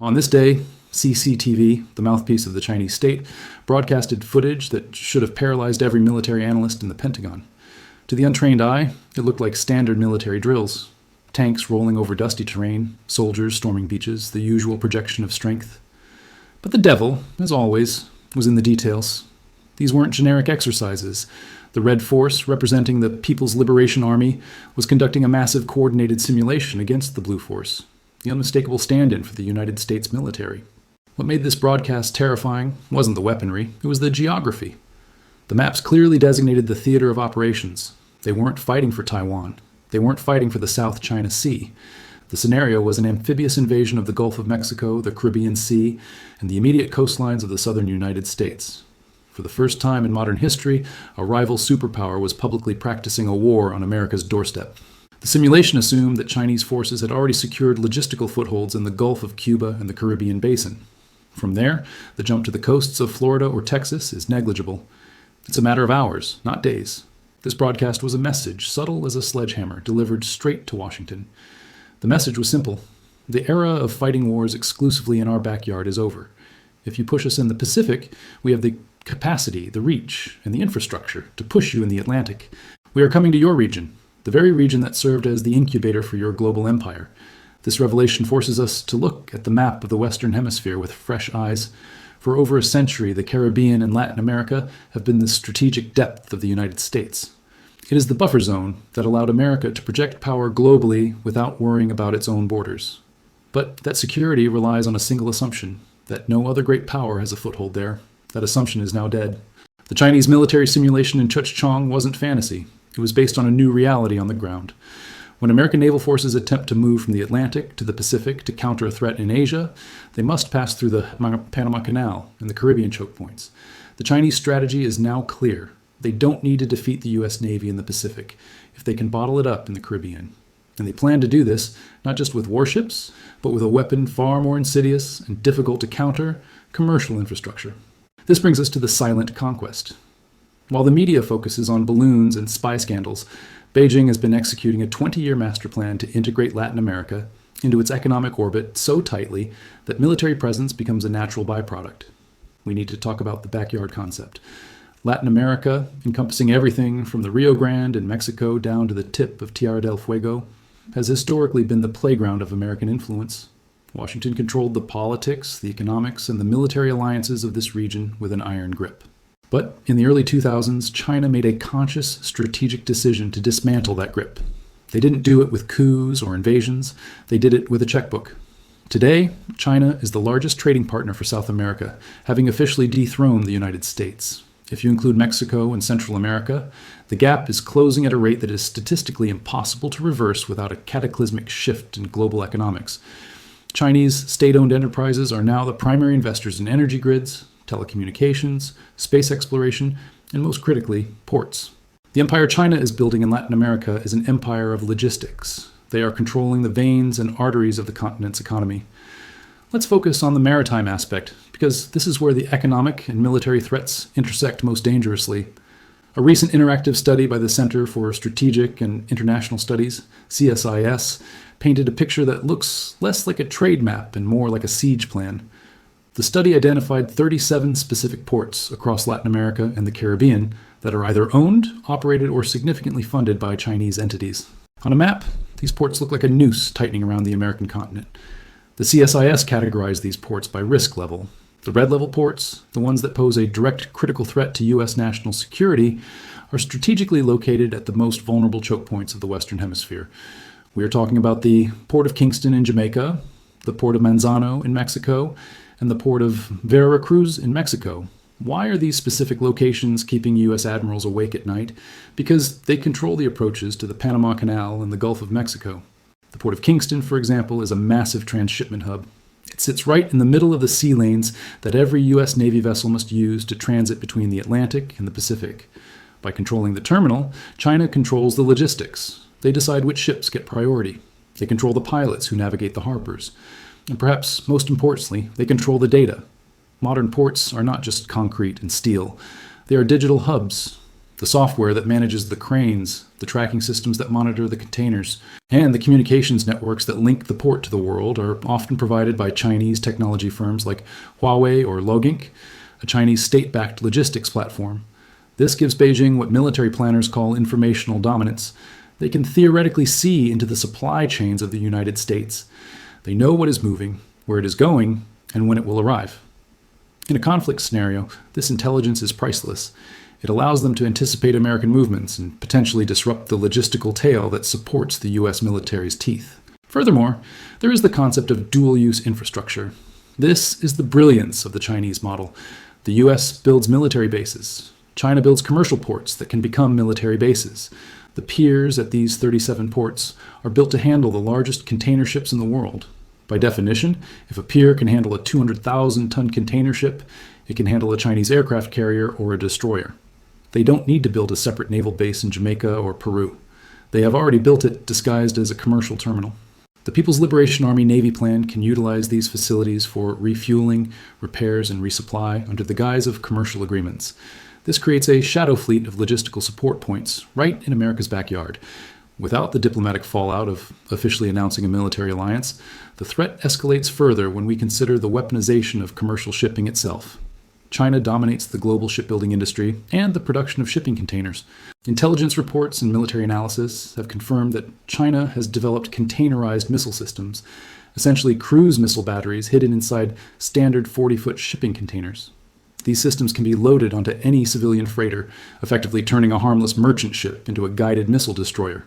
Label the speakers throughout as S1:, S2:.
S1: On this day, CCTV, the mouthpiece of the Chinese state, broadcasted footage that should have paralyzed every military analyst in the Pentagon. To the untrained eye, it looked like standard military drills. Tanks rolling over dusty terrain, soldiers storming beaches, the usual projection of strength. But the devil, as always, was in the details. These weren't generic exercises. The Red Force, representing the People's Liberation Army, was conducting a massive coordinated simulation against the Blue Force, the unmistakable stand-in for the United States military. What made this broadcast terrifying wasn't the weaponry, it was the geography. The maps clearly designated the theater of operations. They weren't fighting for Taiwan. They weren't fighting for the South China Sea. The scenario was an amphibious invasion of the Gulf of Mexico, the Caribbean Sea, and the immediate coastlines of the southern United States. For the first time in modern history, a rival superpower was publicly practicing a war on America's doorstep. The simulation assumed that Chinese forces had already secured logistical footholds in the Gulf of Cuba and the Caribbean Basin. From there, the jump to the coasts of Florida or Texas is negligible. It's a matter of hours, not days. This broadcast was a message, subtle as a sledgehammer, delivered straight to Washington. The message was simple. The era of fighting wars exclusively in our backyard is over. If you push us in the Pacific, we have the capacity, the reach, and the infrastructure to push you in the Atlantic. We are coming to your region, the very region that served as the incubator for your global empire. This revelation forces us to look at the map of the Western Hemisphere with fresh eyes. For over a century, the Caribbean and Latin America have been the strategic depth of the United States. It is the buffer zone that allowed America to project power globally without worrying about its own borders. But that security relies on a single assumption, that no other great power has a foothold there. That assumption is now dead. The Chinese military simulation in Chongqing wasn't fantasy. It was based on a new reality on the ground. When American naval forces attempt to move from the Atlantic to the Pacific to counter a threat in Asia, they must pass through the Panama Canal and the Caribbean choke points. The Chinese strategy is now clear. They don't need to defeat the U.S. Navy in the Pacific if they can bottle it up in the Caribbean. And they plan to do this not just with warships, but with a weapon far more insidious and difficult to counter, commercial infrastructure. This brings us to the silent conquest. While the media focuses on balloons and spy scandals, Beijing has been executing a 20-year master plan to integrate Latin America into its economic orbit so tightly that military presence becomes a natural byproduct. We need to talk about the backyard concept. Latin America, encompassing everything from the Rio Grande in Mexico down to the tip of Tierra del Fuego, has historically been the playground of American influence. Washington controlled the politics, the economics, and the military alliances of this region with an iron grip. But in the early 2000s, China made a conscious strategic decision to dismantle that grip. They didn't do it with coups or invasions. They did it with a checkbook. Today, China is the largest trading partner for South America, having officially dethroned the United States. If you include Mexico and Central America, the gap is closing at a rate that is statistically impossible to reverse without a cataclysmic shift in global economics. Chinese state-owned enterprises are now the primary investors in energy grids, telecommunications, space exploration, and most critically, ports. The empire China is building in Latin America is an empire of logistics. They are controlling the veins and arteries of the continent's economy. Let's focus on the maritime aspect, because this is where the economic and military threats intersect most dangerously. A recent interactive study by the Center for Strategic and International Studies, CSIS, painted a picture that looks less like a trade map and more like a siege plan. The study identified 37 specific ports across Latin America and the Caribbean that are either owned, operated, or significantly funded by Chinese entities. On a map, these ports look like a noose tightening around the American continent. The CSIS categorized these ports by risk level. The red-level ports, the ones that pose a direct critical threat to U.S. national security, are strategically located at the most vulnerable choke points of the Western Hemisphere. We are talking about the Port of Kingston in Jamaica, the Port of Manzano in Mexico, and the Port of Veracruz in Mexico. Why are these specific locations keeping U.S. admirals awake at night? Because they control the approaches to the Panama Canal and the Gulf of Mexico. The Port of Kingston, for example, is a massive transshipment hub. It sits right in the middle of the sea lanes that every U.S. Navy vessel must use to transit between the Atlantic and the Pacific. By controlling the terminal, China controls the logistics. They decide which ships get priority. They control the pilots who navigate the harbors. And perhaps most importantly, they control the data. Modern ports are not just concrete and steel. They are digital hubs. the software that manages the cranes, the tracking systems that monitor the containers, and the communications networks that link the port to the world are often provided by Chinese technology firms like Huawei or Logink, a Chinese state-backed logistics platform. This gives Beijing what military planners call informational dominance. They can theoretically see into the supply chains of the United States. They know what is moving, where it is going, and when it will arrive. In a conflict scenario, this intelligence is priceless. It allows them to anticipate American movements and potentially disrupt the logistical tail that supports the U.S. military's teeth. Furthermore, there is the concept of dual-use infrastructure. This is the brilliance of the Chinese model. The U.S. builds military bases. China builds commercial ports that can become military bases. The piers at these 37 ports are built to handle the largest container ships in the world. By definition, if a pier can handle a 200,000-ton container ship, it can handle a Chinese aircraft carrier or a destroyer. They don't need to build a separate naval base in Jamaica or Peru. They have already built it disguised as a commercial terminal. The People's Liberation Army Navy plan can utilize these facilities for refueling, repairs, and resupply under the guise of commercial agreements. This creates a shadow fleet of logistical support points right in America's backyard. Without the diplomatic fallout of officially announcing a military alliance, the threat escalates further when we consider the weaponization of commercial shipping itself. China dominates the global shipbuilding industry and the production of shipping containers. Intelligence reports and military analysis have confirmed that China has developed containerized missile systems, essentially cruise missile batteries hidden inside standard 40-foot shipping containers. These systems can be loaded onto any civilian freighter, effectively turning a harmless merchant ship into a guided missile destroyer.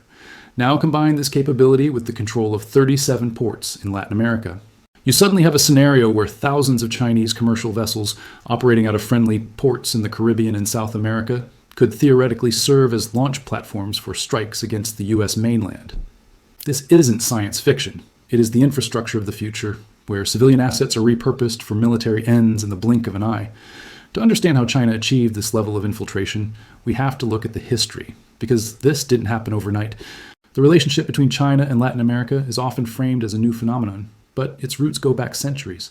S1: Now combine this capability with the control of 37 ports in Latin America. You suddenly have a scenario where thousands of Chinese commercial vessels operating out of friendly ports in the Caribbean and South America could theoretically serve as launch platforms for strikes against the U.S. mainland. This isn't science fiction. It is the infrastructure of the future, where civilian assets are repurposed for military ends in the blink of an eye. To understand how China achieved this level of infiltration, we have to look at the history, because this didn't happen overnight. The relationship between China and Latin America is often framed as a new phenomenon, but its roots go back centuries.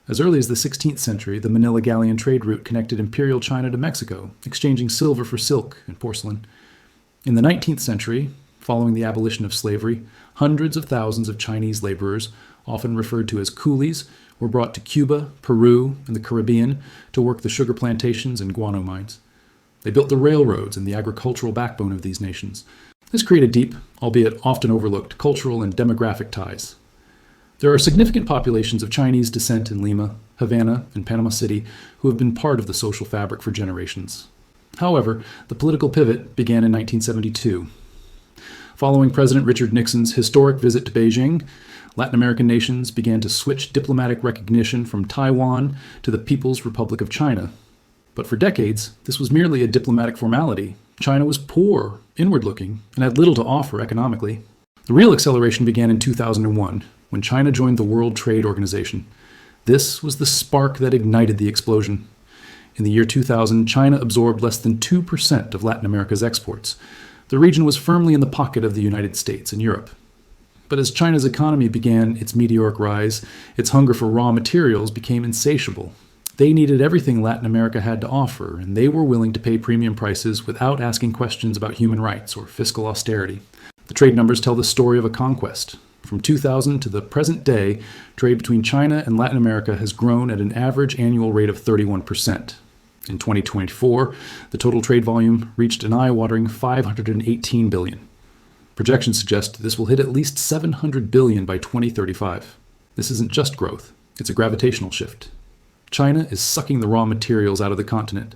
S1: As early as the 16th century, the Manila Galleon trade route connected imperial China to Mexico, exchanging silver for silk and porcelain. In the 19th century, following the abolition of slavery, hundreds of thousands of Chinese laborers, often referred to as coolies, were brought to Cuba, Peru, and the Caribbean to work the sugar plantations and guano mines. They built the railroads and the agricultural backbone of these nations. This created deep, albeit often overlooked, cultural and demographic ties. There are significant populations of Chinese descent in Lima, Havana, and Panama City who have been part of the social fabric for generations. However, the political pivot began in 1972. Following President Richard Nixon's historic visit to Beijing, Latin American nations began to switch diplomatic recognition from Taiwan to the People's Republic of China. But for decades, this was merely a diplomatic formality. China was poor, inward-looking, and had little to offer economically. The real acceleration began in 2001, when China joined the World Trade Organization. This was the spark that ignited the explosion. In the year 2000, China absorbed less than 2% of Latin America's exports. The region was firmly in the pocket of the United States and Europe. But as China's economy began its meteoric rise, its hunger for raw materials became insatiable. They needed everything Latin America had to offer, and they were willing to pay premium prices without asking questions about human rights or fiscal austerity. The trade numbers tell the story of a conquest. From 2000 to the present day, trade between China and Latin America has grown at an average annual rate of 31%. In 2024, the total trade volume reached an eye-watering $518 billion. Projections suggest this will hit at least $700 billion by 2035. This isn't just growth, it's a gravitational shift. China is sucking the raw materials out of the continent.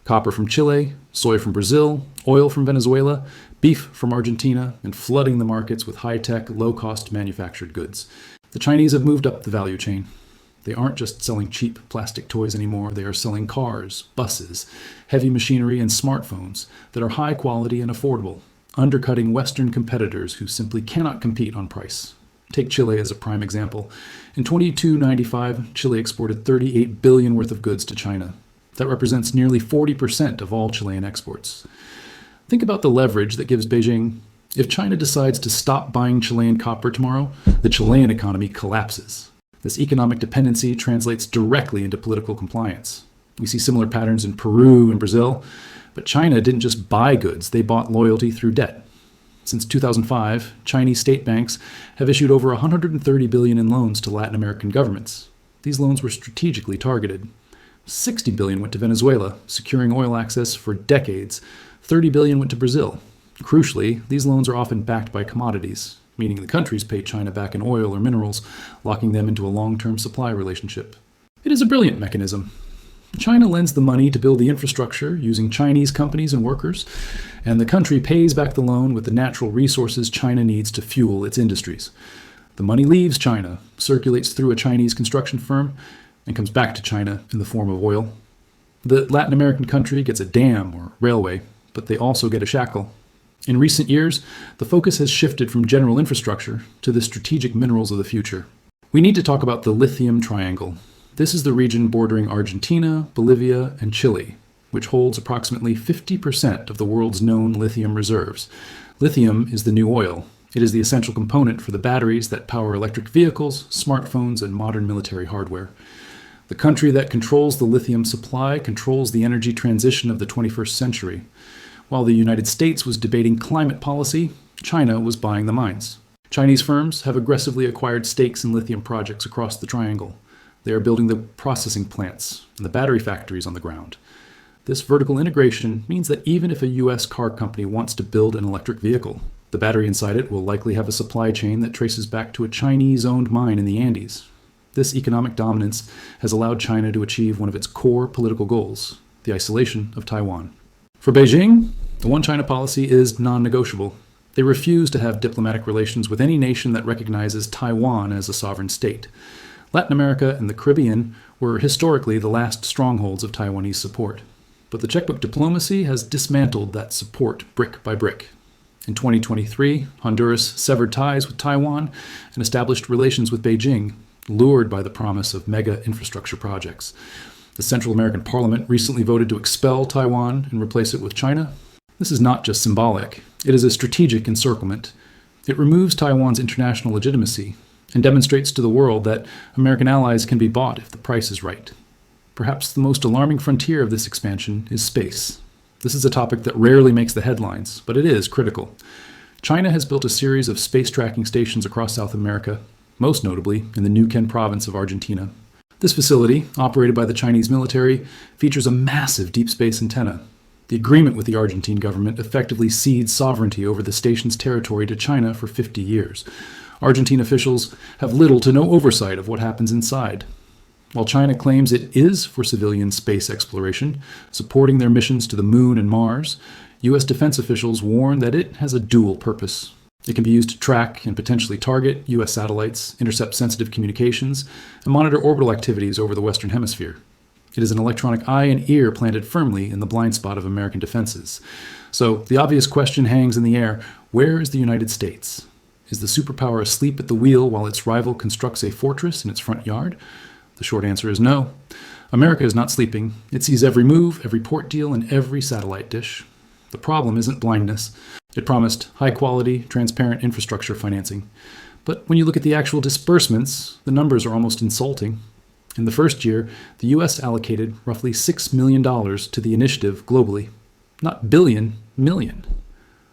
S1: Copper from Chile, soy from Brazil, oil from Venezuela, beef from Argentina, and flooding the markets with high-tech, low-cost manufactured goods. The Chinese have moved up the value chain. They aren't just selling cheap plastic toys anymore. They are selling cars, buses, heavy machinery, and smartphones that are high quality and affordable, undercutting Western competitors who simply cannot compete on price. Take Chile as a prime example. In 2295, Chile exported $38 billion worth of goods to China. That represents nearly 40% of all Chilean exports. Think about the leverage that gives Beijing. If China decides to stop buying Chilean copper tomorrow, the Chilean economy collapses. This economic dependency translates directly into political compliance. We see similar patterns in Peru and Brazil. But China didn't just buy goods, they bought loyalty through debt. Since 2005, Chinese state banks have issued over $130 billion in loans to Latin American governments. These loans were strategically targeted. $60 billion went to Venezuela, securing oil access for decades. $30 billion went to Brazil. Crucially, these loans are often backed by commodities, meaning the countries pay China back in oil or minerals, locking them into a long-term supply relationship. It is a brilliant mechanism. China lends the money to build the infrastructure using Chinese companies and workers, and the country pays back the loan with the natural resources China needs to fuel its industries. The money leaves China, circulates through a Chinese construction firm, and comes back to China in the form of oil. The Latin American country gets a dam or railway, but they also get a shackle. In recent years, the focus has shifted from general infrastructure to the strategic minerals of the future. We need to talk about the lithium triangle. This is the region bordering Argentina, Bolivia, and Chile, which holds approximately 50% of the world's known lithium reserves. Lithium is the new oil. It is the essential component for the batteries that power electric vehicles, smartphones, and modern military hardware. The country that controls the lithium supply controls the energy transition of the 21st century. While the United States was debating climate policy, China was buying the mines. Chinese firms have aggressively acquired stakes in lithium projects across the triangle. They are building the processing plants and the battery factories on the ground. This vertical integration means that even if a U.S. car company wants to build an electric vehicle, the battery inside it will likely have a supply chain that traces back to a Chinese-owned mine in the Andes. This economic dominance has allowed China to achieve one of its core political goals, the isolation of Taiwan. For Beijing, the One China policy is non-negotiable. They refuse to have diplomatic relations with any nation that recognizes Taiwan as a sovereign state. Latin America and the Caribbean were historically the last strongholds of Taiwanese support. But the checkbook diplomacy has dismantled that support brick by brick. In 2023, Honduras severed ties with Taiwan and established relations with Beijing, lured by the promise of mega infrastructure projects. The Central American Parliament recently voted to expel Taiwan and replace it with China. This is not just symbolic. It is a strategic encirclement. It removes Taiwan's international legitimacy and demonstrates to the world that American allies can be bought if the price is right. Perhaps the most alarming frontier of this expansion is space. This is a topic that rarely makes the headlines, but it is critical. China has built a series of space tracking stations across South America, most notably in the Neuquén province of Argentina. This facility, operated by the Chinese military, features a massive deep space antenna. The agreement with the Argentine government effectively cedes sovereignty over the station's territory to China for 50 years. Argentine officials have little to no oversight of what happens inside. While China claims it is for civilian space exploration, supporting their missions to the Moon and Mars, U.S. defense officials warn that it has a dual purpose. It can be used to track and potentially target U.S. satellites, intercept sensitive communications, and monitor orbital activities over the Western Hemisphere. It is an electronic eye and ear planted firmly in the blind spot of American defenses. So the obvious question hangs in the air: where is the United States? Is the superpower asleep at the wheel while its rival constructs a fortress in its front yard? The short answer is no. America is not sleeping. It sees every move, every port deal, and every satellite dish. The problem isn't blindness. It promised high-quality, transparent infrastructure financing. But when you look at the actual disbursements, the numbers are almost insulting. In the first year, the U.S. allocated roughly $6 million to the initiative globally. Not billion, million.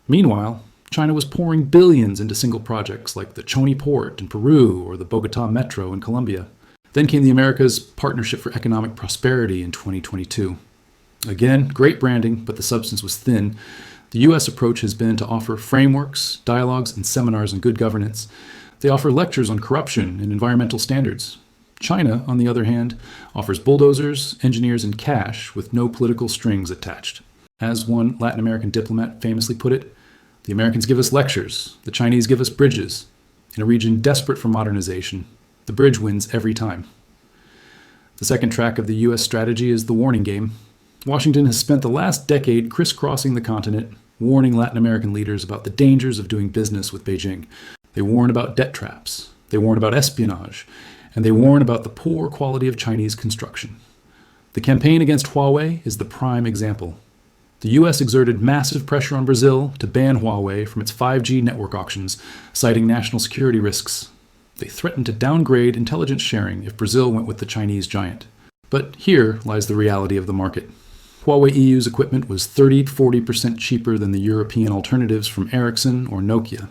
S1: Meanwhile, China was pouring billions into single projects like the Choni Port in Peru or the Bogota Metro in Colombia. Then came the America's Partnership for Economic Prosperity in 2022. Again, great branding, but the substance was thin. The U.S. approach has been to offer frameworks, dialogues, and seminars on good governance. They offer lectures on corruption and environmental standards. China, on the other hand, offers bulldozers, engineers, and cash with no political strings attached. As one Latin American diplomat famously put it, the Americans give us lectures, the Chinese give us bridges. In a region desperate for modernization, the bridge wins every time. The second track of the U.S. strategy is the warning game. Washington has spent the last decade crisscrossing the continent, warning Latin American leaders about the dangers of doing business with Beijing. They warn about debt traps, they warn about espionage, and they warn about the poor quality of Chinese construction. The campaign against Huawei is the prime example. The U.S. exerted massive pressure on Brazil to ban Huawei from its 5G network auctions, citing national security risks. They threatened to downgrade intelligence sharing if Brazil went with the Chinese giant. But here lies the reality of the market. Huawei EU's equipment was 30 to 40% cheaper than the European alternatives from Ericsson or Nokia.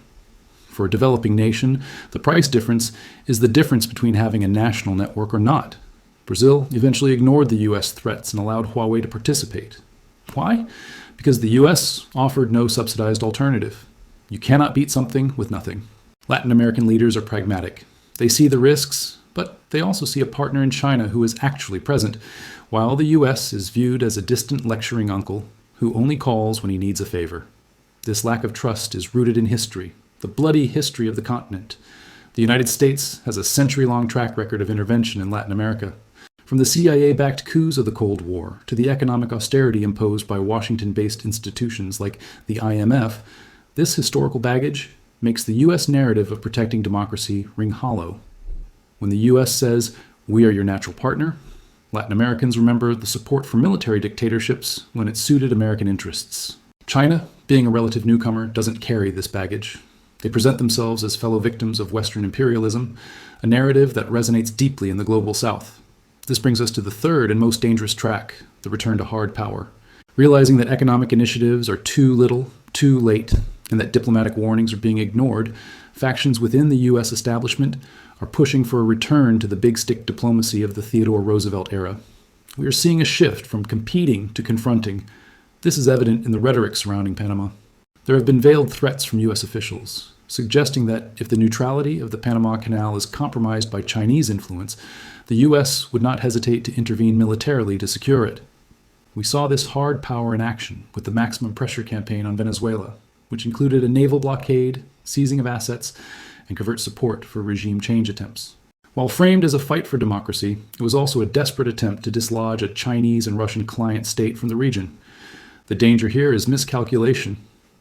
S1: For a developing nation, the price difference is the difference between having a national network or not. Brazil eventually ignored the US threats and allowed Huawei to participate. Why? Because the US offered no subsidized alternative. You cannot beat something with nothing. Latin American leaders are pragmatic. They see the risks, but they also see a partner in China who is actually present, while the US is viewed as a distant lecturing uncle who only calls when he needs a favor. This lack of trust is rooted in history, the bloody history of the continent. The United States has a century-long track record of intervention in Latin America. From the CIA-backed coups of the Cold War to the economic austerity imposed by Washington-based institutions like the IMF, this historical baggage makes the U.S. narrative of protecting democracy ring hollow. When the U.S. says, "We are your natural partner," Latin Americans remember the support for military dictatorships when it suited American interests. China, being a relative newcomer, doesn't carry this baggage. They present themselves as fellow victims of Western imperialism, a narrative that resonates deeply in the global South. This brings us to the third and most dangerous track, the return to hard power. Realizing that economic initiatives are too little, too late, and that diplomatic warnings are being ignored, factions within the U.S. establishment are pushing for a return to the big stick diplomacy of the Theodore Roosevelt era. We are seeing a shift from competing to confronting. This is evident in the rhetoric surrounding Panama. There have been veiled threats from U.S. officials, suggesting that if the neutrality of the Panama Canal is compromised by Chinese influence, the U.S. would not hesitate to intervene militarily to secure it. We saw this hard power in action with the maximum pressure campaign on Venezuela, which included a naval blockade, seizing of assets, and covert support for regime change attempts. While framed as a fight for democracy, it was also a desperate attempt to dislodge a Chinese and Russian client state from the region. The danger here is miscalculation.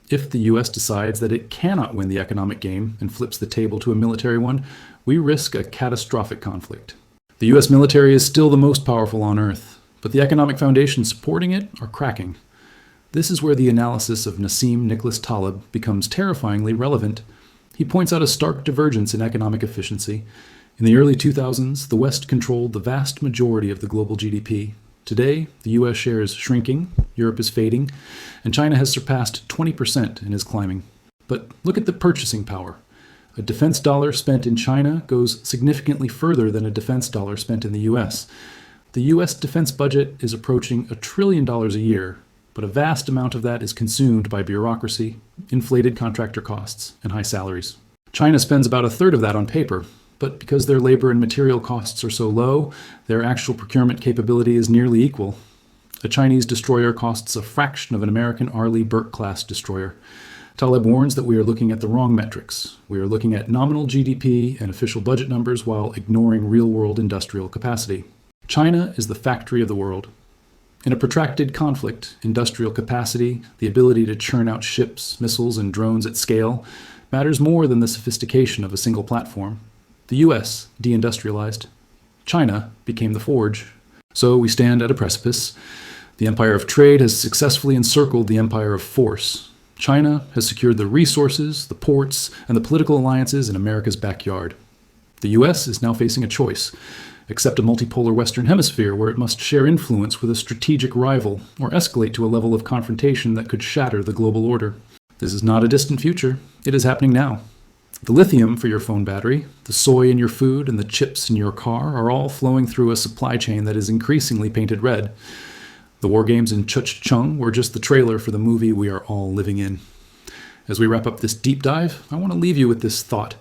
S1: If the U.S. decides that it cannot win the economic game and flips the table to a military one, we risk a catastrophic conflict. The U.S. military is still the most powerful on Earth, but the economic foundations supporting it are cracking. This is where the analysis of Nassim Nicholas Taleb becomes terrifyingly relevant. He points out a stark divergence in economic efficiency. In the early 2000s, the West controlled the vast majority of the global GDP. Today, the U.S. share is shrinking, Europe is fading, and China has surpassed 20% and is climbing. But look at the purchasing power. A defense dollar spent in China goes significantly further than a defense dollar spent in the U.S. The U.S. defense budget is approaching $1 trillion a year, but a vast amount of that is consumed by bureaucracy, inflated contractor costs, and high salaries. China spends about a third of that on paper, but because their labor and material costs are so low, their actual procurement capability is nearly equal. A Chinese destroyer costs a fraction of an American Arleigh Burke-class destroyer. Taleb warns that we are looking at the wrong metrics. We are looking at nominal GDP and official budget numbers while ignoring real-world industrial capacity. China is the factory of the world. In a protracted conflict, industrial capacity, the ability to churn out ships, missiles, and drones at scale, matters more than the sophistication of a single platform. The U.S. deindustrialized. China became the forge. So we stand at a precipice. The empire of trade has successfully encircled the empire of force. China has secured the resources, the ports, and the political alliances in America's backyard. The U.S. is now facing a choice: accept a multipolar Western Hemisphere where it must share influence with a strategic rival, or escalate to a level of confrontation that could shatter the global order. This is not a distant future. It is happening now. The lithium for your phone battery, the soy in your food, and the chips in your car are all flowing through a supply chain that is increasingly painted red. The war games in Chungcheong were just the trailer for the movie we are all living in. As we wrap up this deep dive, I want to leave you with this thought.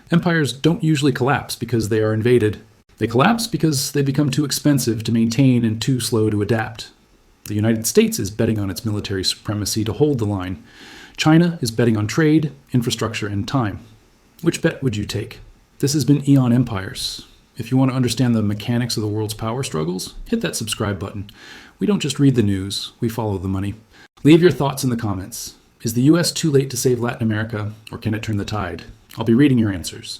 S1: Empires don't usually collapse because they are invaded. They collapse because they become too expensive to maintain and too slow to adapt. The United States is betting on its military supremacy to hold the line. China is betting on trade, infrastructure, and time. Which bet would you take? This has been Eon Empires. If you want to understand the mechanics of the world's power struggles, hit that subscribe button. We don't just read the news, we follow the money. Leave your thoughts in the comments. Is the U.S. too late to save Latin America, or can it turn the tide? I'll be reading your answers.